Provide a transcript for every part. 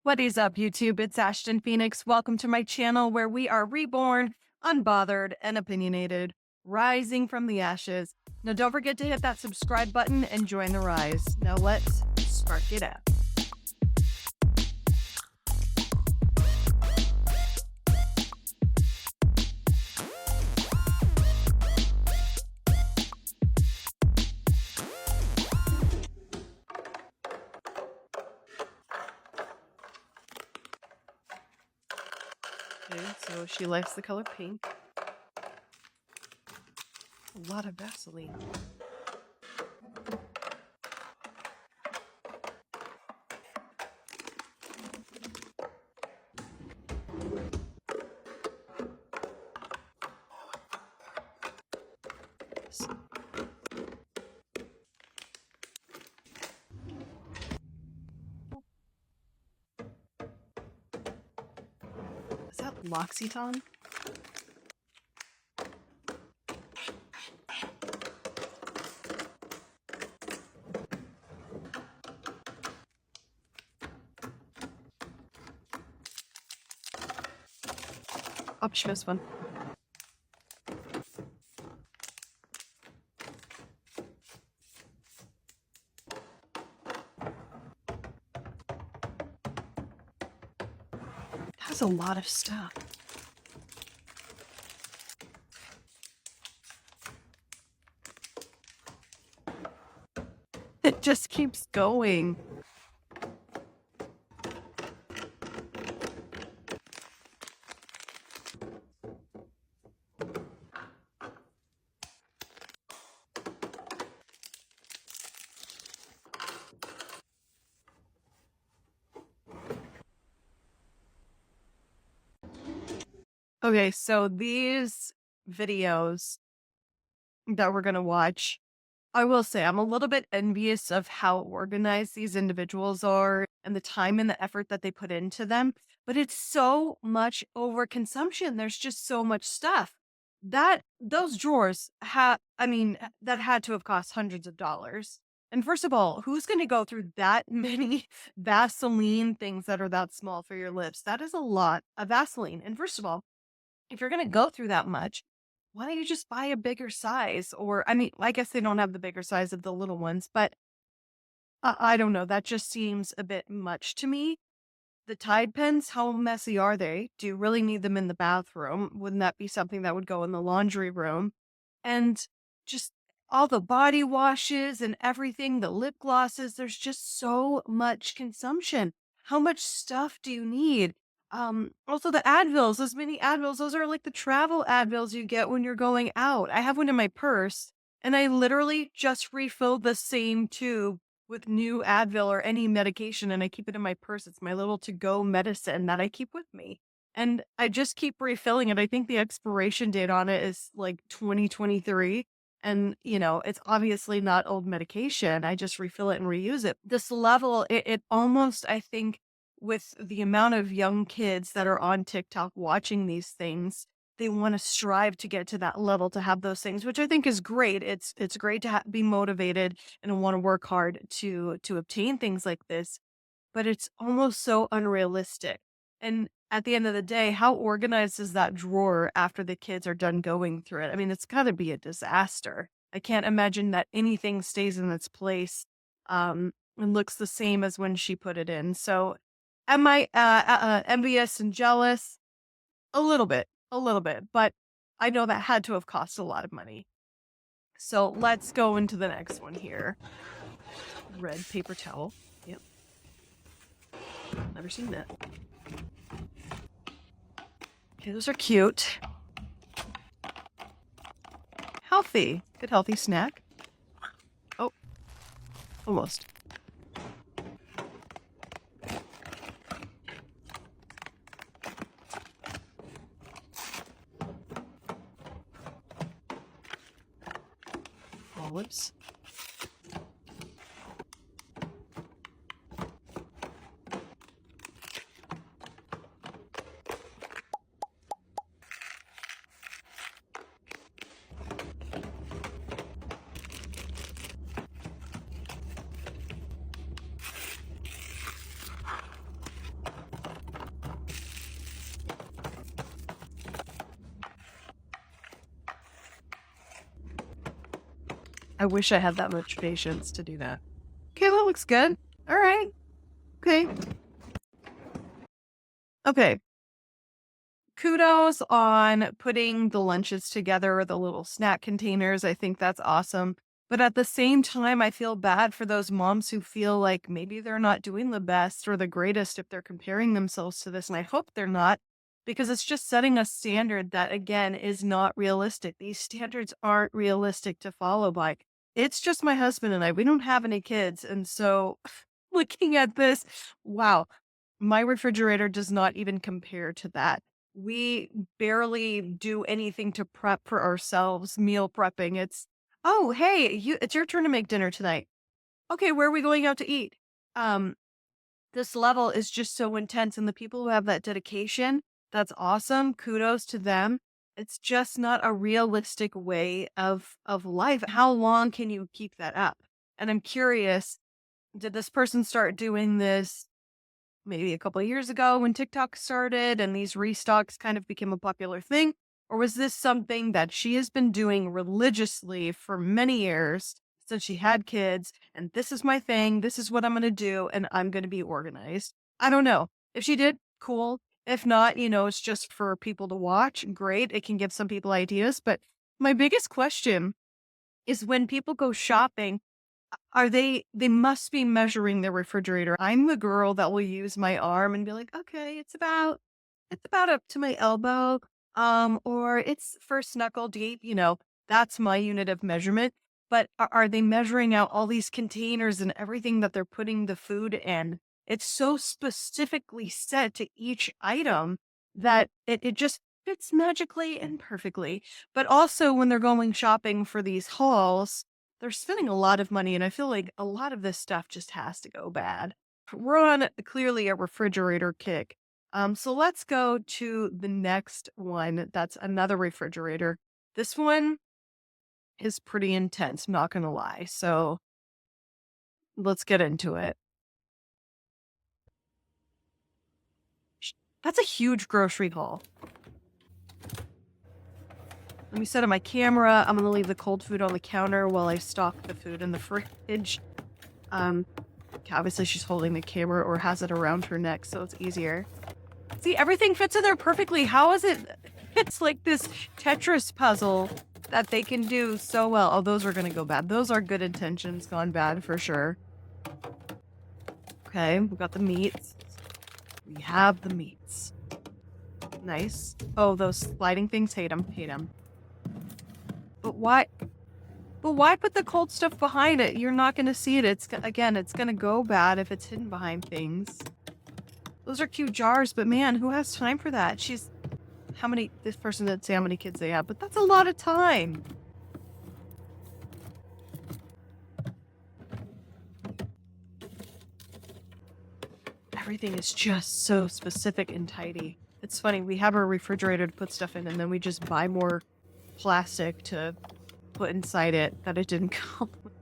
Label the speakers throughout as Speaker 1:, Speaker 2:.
Speaker 1: What is up, YouTube? It's Ashtyn Phoenix. Welcome to my channel where we are reborn, unbothered, and opinionated, rising from the ashes. Now, don't forget to hit that subscribe button and join the rise. Now, let's spark it up. Okay, so she likes the color pink. A lot of Vaseline. Is that L'Occitane? Oh, she missed one. That's a lot of stuff. It just keeps going. Okay, so these videos that we're gonna watch, I will say I'm a little bit envious of how organized these individuals are and the time and the effort that they put into them. But it's so much overconsumption. There's just so much stuff. That those drawers that had to have cost hundreds of dollars. And first of all, who's going to go through that many Vaseline things that are that small for your lips? That is a lot of Vaseline. And first of all, if you're going to go through that much, why don't you just buy a bigger size? Or, I guess they don't have the bigger size of the little ones, but I don't know. That just seems a bit much to me. The Tide pens, how messy are they? Do you really need them in the bathroom? Wouldn't that be something that would go in the laundry room? And just all the body washes and everything, the lip glosses, there's just so much consumption. How much stuff do you need? Also the Advils, those mini Advils, those are like the travel Advils you get when you're going out. I have one in my purse and I literally just refilled the same tube with new Advil or any medication and I keep it in my purse. It's my little to-go medicine that I keep with me. And I just keep refilling it. I think the expiration date on it is like 2023. And, it's obviously not old medication. I just refill it and reuse it. This level, it almost, I think, with the amount of young kids that are on TikTok watching these things, they want to strive to get to that level to have those things, which I think is great. It's great to be motivated and want to work hard to obtain things like this, but it's almost so unrealistic. And at the end of the day, how organized is that drawer after the kids are done going through it? I mean, it's got to be a disaster. I can't imagine that anything stays in its place and looks the same as when she put it in. So, am I envious and jealous? A little bit, but I know that had to have cost a lot of money. So let's go into the next one here. Red paper towel. Yep. Never seen that. Okay, those are cute. Healthy. Good healthy snack. Oh, almost. Olives. I wish I had that much patience to do that. Okay, that looks good. All right. Okay. Okay. Kudos on putting the lunches together, the little snack containers. I think that's awesome. But at the same time, I feel bad for those moms who feel like maybe they're not doing the best or the greatest if they're comparing themselves to this. And I hope they're not, because it's just setting a standard that, again, is not realistic. These standards aren't realistic to follow by. It's just my husband and I. We don't have any kids. And so looking at this, wow, my refrigerator does not even compare to that. We barely do anything to prep for ourselves, meal prepping. Oh, hey, it's your turn to make dinner tonight. Okay, where are we going out to eat? Um, this level is just so intense, and the people who have that dedication, that's awesome. Kudos to them. It's just not a realistic way of life. How long can you keep that up? And I'm curious, did this person start doing this maybe a couple of years ago when TikTok started and these restocks kind of became a popular thing? Or was this something that she has been doing religiously for many years since she had kids? And this is my thing. This is what I'm going to do. And I'm going to be organized. I don't know. If she did, cool. If not, it's just for people to watch. Great. It can give some people ideas. But my biggest question is when people go shopping, they must be measuring their refrigerator. I'm the girl that will use my arm and be like, "Okay, it's about up to my elbow, or it's first knuckle deep," that's my unit of measurement. But are they measuring out all these containers and everything that they're putting the food in? It's so specifically set to each item that it just fits magically and perfectly. But also when they're going shopping for these hauls, they're spending a lot of money, and I feel like a lot of this stuff just has to go bad. We're on clearly a refrigerator kick. So let's go to the next one. That's another refrigerator. This one is pretty intense, not gonna lie. So let's get into it. That's a huge grocery haul. Let me set up my camera. I'm gonna leave the cold food on the counter while I stock the food in the fridge. Um, Obviously she's holding the camera or has it around her neck, so it's easier. See, everything fits in there perfectly. How is it? It's like this Tetris puzzle that they can do so well. Oh, those are gonna go bad. Those are good intentions gone bad for sure. Okay, we got the meats. We have the meats. Nice. Oh, those sliding things, hate them, hate them. But why? But why put the cold stuff behind it? You're not gonna see it. Again, it's gonna go bad if it's hidden behind things. Those are cute jars, but man, who has time for that? This person didn't say how many kids they have, but that's a lot of time. Everything is just so specific and tidy. It's funny, we have a refrigerator to put stuff in, and then we just buy more plastic to put inside it that it didn't come with.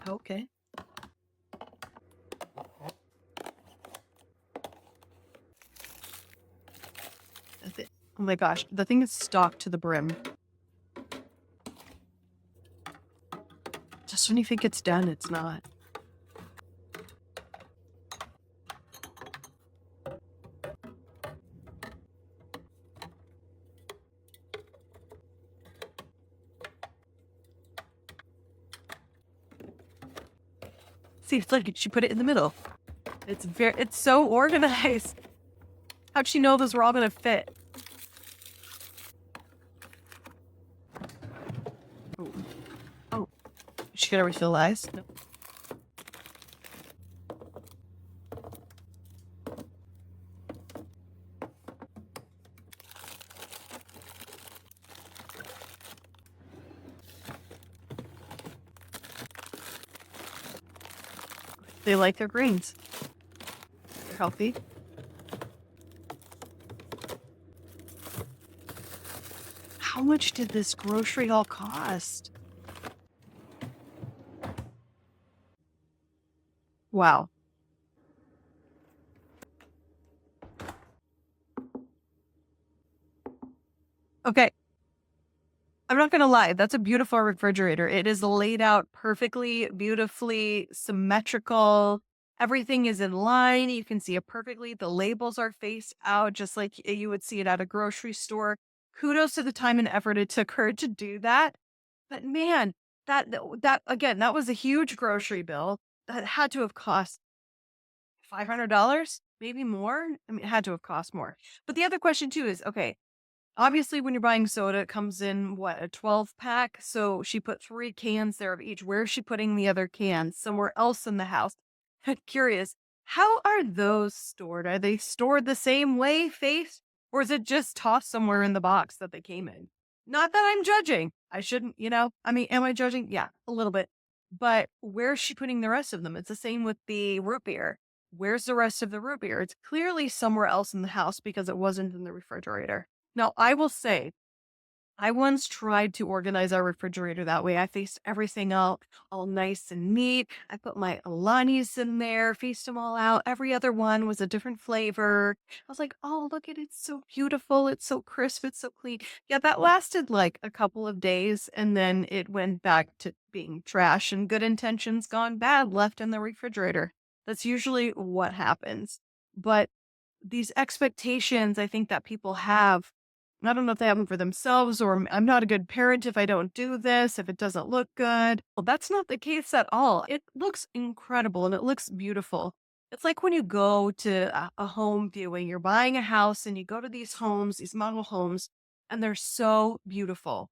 Speaker 1: Okay. Oh my gosh, the thing is stocked to the brim. Just when you think it's done, it's not. See, it's like she put it in the middle. It's so organized. How'd she know those were all gonna fit? Oh, oh. Is she gonna refill ice? No. They like their greens. They're healthy. How much did this grocery haul cost? Wow. Okay. I'm not gonna lie, that's a beautiful refrigerator. It is laid out perfectly, beautifully symmetrical. Everything is in line. You can see it perfectly. The labels are faced out just like you would see it at a grocery store. Kudos to the time and effort it took her to do that. But man, that again, that was a huge grocery bill that had to have cost $500, maybe more. I mean, it had to have cost more. But the other question too is, okay, obviously, when you're buying soda, it comes in what, a 12 pack? So she put 3 cans there of each. Where is she putting the other cans? Somewhere else in the house. I'm curious, how are those stored? Are they stored the same way, Faith? Or is it just tossed somewhere in the box that they came in? Not that I'm judging. I shouldn't, I mean, am I judging? Yeah, a little bit. But where's she putting the rest of them? It's the same with the root beer. Where's the rest of the root beer? It's clearly somewhere else in the house because it wasn't in the refrigerator. Now, I will say, I once tried to organize our refrigerator that way. I faced everything out all nice and neat. I put my Alanis in there, faced them all out. Every other one was a different flavor. I was like, oh, look at it. It's so beautiful. It's so crisp. It's so clean. Yeah, that lasted like a couple of days. And then it went back to being trash and good intentions gone bad left in the refrigerator. That's usually what happens. But these expectations I think that people have, I don't know if they have them for themselves or I'm not a good parent if I don't do this, if it doesn't look good. Well, that's not the case at all. It looks incredible and it looks beautiful. It's like when you go to a home viewing, you're buying a house and you go to these homes, these model homes, and they're so beautiful.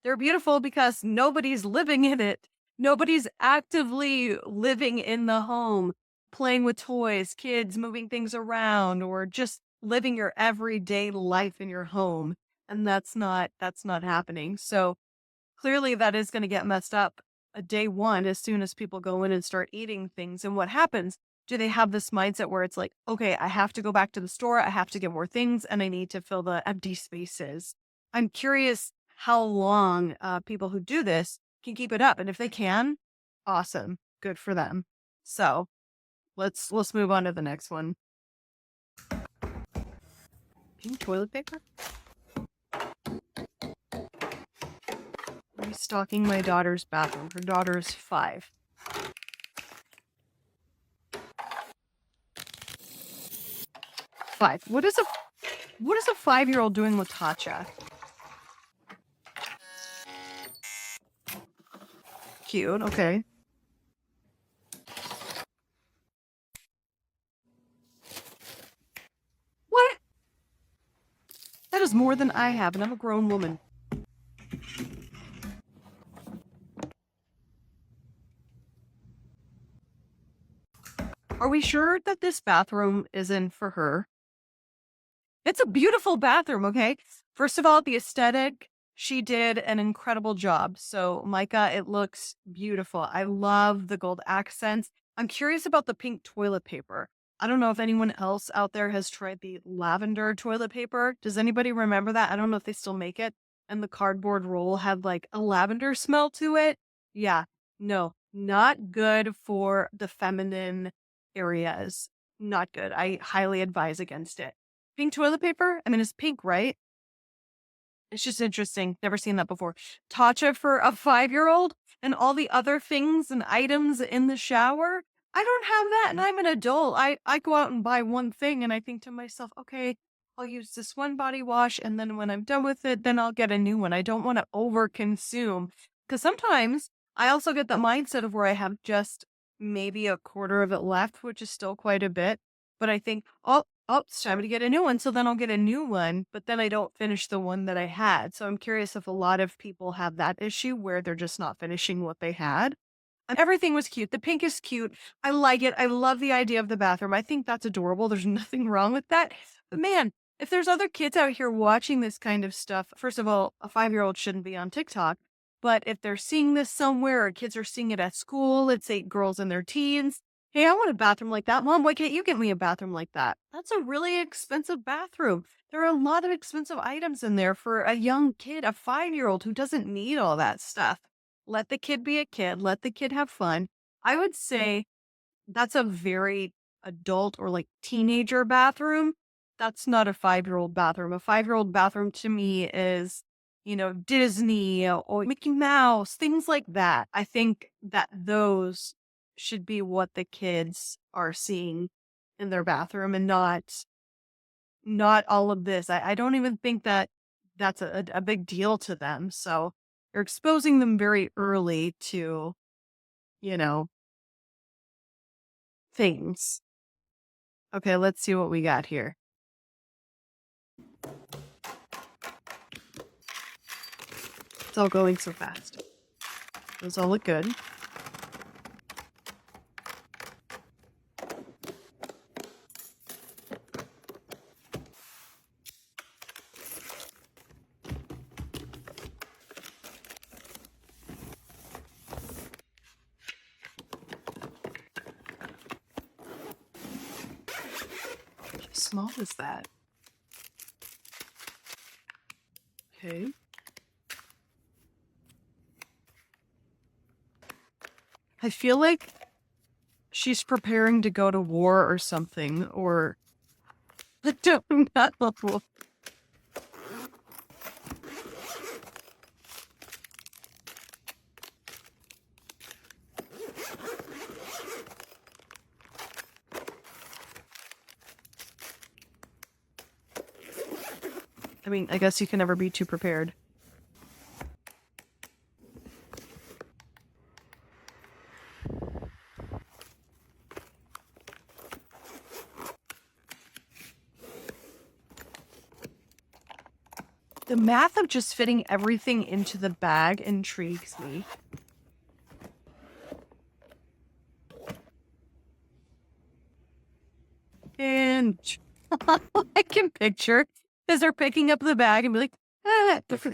Speaker 1: They're beautiful because nobody's living in it. Nobody's actively living in the home, playing with toys, kids moving things around, or just living your everyday life in your home. And that's not happening. So clearly that is going to get messed up day one as soon as people go in and start eating things. And what happens? Do they have this mindset where it's like, okay, I have to go back to the store, I have to get more things, and I need to fill the empty spaces? I'm curious how long people who do this can keep it up. And if they can, awesome. Good for them. So let's move on to the next one. Pink toilet paper? Restocking my daughter's bathroom. Her daughter is 5. 5. What is a 5-year-old doing with Tatcha? Cute. Okay. What? That is more than I have, and I'm a grown woman. Are we sure that this bathroom isn't for her? It's a beautiful bathroom, okay? First of all, the aesthetic, she did an incredible job. So, Micah, it looks beautiful. I love the gold accents. I'm curious about the pink toilet paper. I don't know if anyone else out there has tried the lavender toilet paper. Does anybody remember that? I don't know if they still make it. And the cardboard roll had like a lavender smell to it. Yeah, no, not good for the feminine areas. Not good. I highly advise against it. Pink toilet paper? I mean, it's pink, right? It's just interesting. Never seen that before. Tatcha for a 5-year-old and all the other things and items in the shower. I don't have that, and I'm an adult. I go out and buy one thing, and I think to myself, okay, I'll use this one body wash, and then when I'm done with it, then I'll get a new one. I don't want to overconsume because sometimes I also get the mindset of where I have just maybe a quarter of it left, which is still quite a bit. But I think, oh, it's time to get a new one. So then I'll get a new one, but then I don't finish the one that I had. So I'm curious if a lot of people have that issue where they're just not finishing what they had. And everything was cute. The pink is cute. I like it. I love the idea of the bathroom. I think that's adorable. There's nothing wrong with that. But man, if there's other kids out here watching this kind of stuff, first of all, a 5-year-old shouldn't be on TikTok. But if they're seeing this somewhere or kids are seeing it at school, let's say girls in their teens, hey, I want a bathroom like that. Mom, why can't you get me a bathroom like that? That's a really expensive bathroom. There are a lot of expensive items in there for a young kid, a 5-year-old who doesn't need all that stuff. Let the kid be a kid. Let the kid have fun. I would say that's a very adult or like teenager bathroom. That's not a 5-year-old bathroom. A 5-year-old bathroom to me is Disney or Mickey Mouse, things like that. I think that those should be what the kids are seeing in their bathroom and not all of this. I don't even think that that's a big deal to them. So you're exposing them very early to, you know, things. Okay, let's see what we got here. It's all going so fast. Those all look good. How small is that? Okay. I feel like she's preparing to go to war or something, or I don't know. I mean, I guess you can never be too prepared. The math of just fitting everything into the bag intrigues me. And I can picture as they're picking up the bag and be like,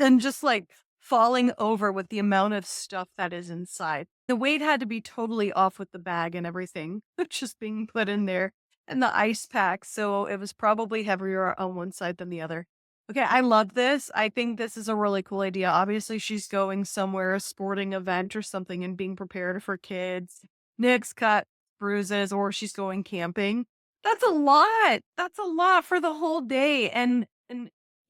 Speaker 1: and just like falling over with the amount of stuff that is inside. The weight had to be totally off with the bag and everything just being put in there and the ice pack. So it was probably heavier on one side than the other. Okay, I love this. I think this is a really cool idea. Obviously, she's going somewhere, a sporting event or something, and being prepared for kids. Nicks, cut, bruises, or she's going camping. That's a lot. That's a lot for the whole day. And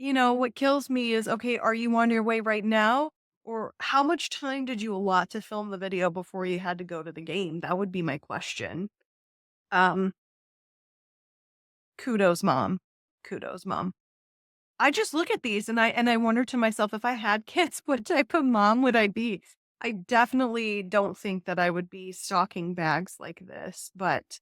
Speaker 1: what kills me is, okay, are you on your way right now? Or how much time did you allot to film the video before you had to go to the game? That would be my question. Um, kudos, mom. Kudos, mom. I just look at these and I wonder to myself, if I had kids, what type of mom would I be? I definitely don't think that I would be stocking bags like this, but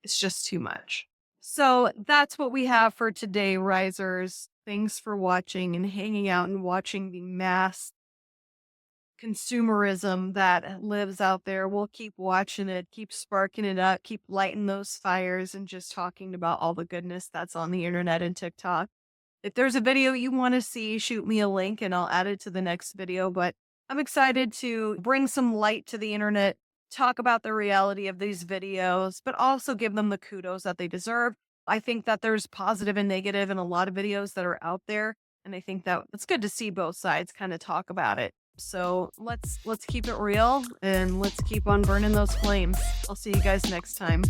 Speaker 1: it's just too much. So that's what we have for today, risers. Thanks for watching and hanging out and watching the mass consumerism that lives out there. We'll keep watching it, keep sparking it up, keep lighting those fires, and just talking about all the goodness that's on the internet and TikTok. If there's a video you want to see, shoot me a link and I'll add it to the next video. But I'm excited to bring some light to the internet, talk about the reality of these videos, but also give them the kudos that they deserve. I think that there's positive and negative in a lot of videos that are out there. And I think that it's good to see both sides kind of talk about it. So let's keep it real and let's keep on burning those flames. I'll see you guys next time.